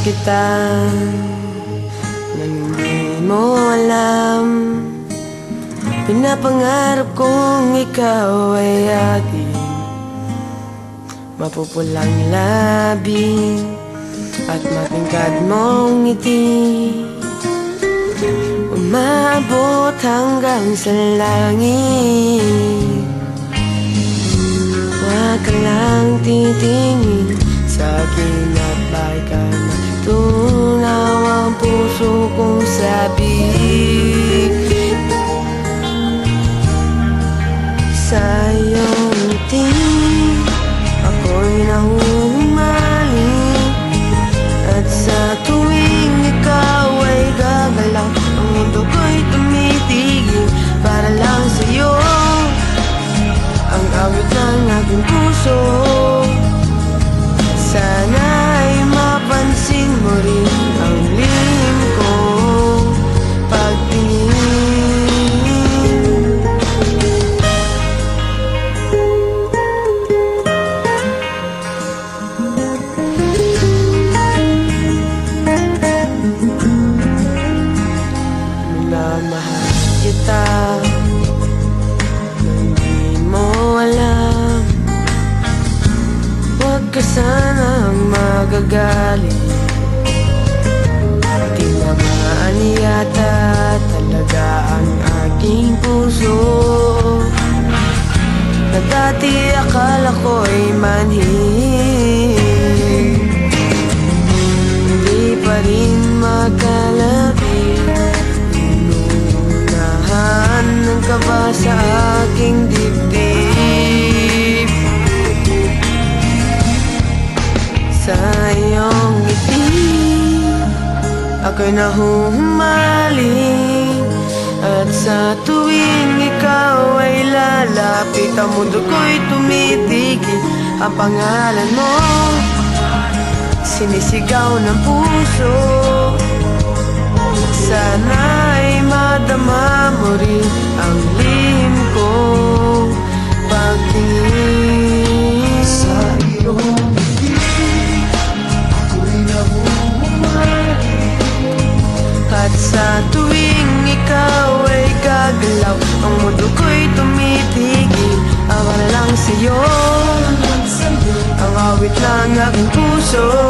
kita nang hindi mo alam. Pinapangarap kong ikaw ay aking mapupulang labi at matingkad mong ngiti, umabot hanggang sa langit. Huwag ka lang titingin sa akin at baka matunaw ang puso kong sabik. Sa iyong ngiti ako'y nahuhumaling, at sa tuwing ikaw ay gagalaw, ang mundo ko'y tumitigil para lang sa'yo. Ang awit ng aking puso, sana'y mapansin mo rin ang lihim kong pagtingin. Minamahal kita nang di mo alam. Huwag ka sanang magagalit, tinamaan yata talaga ang aking puso, na dati akala ko'y manhid. Hindi pa rin makalapit, inuunahan ng kaba sa aking dibdib. Sa iyong ngiti ako'y nahuhumaling, at sa tuwing ikaw ay lalapit, ang mundo ko'y tumitigil. Ang pangalan mo sinisigaw ng puso, sana'y madama mo rin ang lihim kong pagtingin. Sa iyong at sa tuwing ikaw ay gagalaw, ang mundo ko'y tumitigil para lang sa'yo. Ang awit ng aking puso,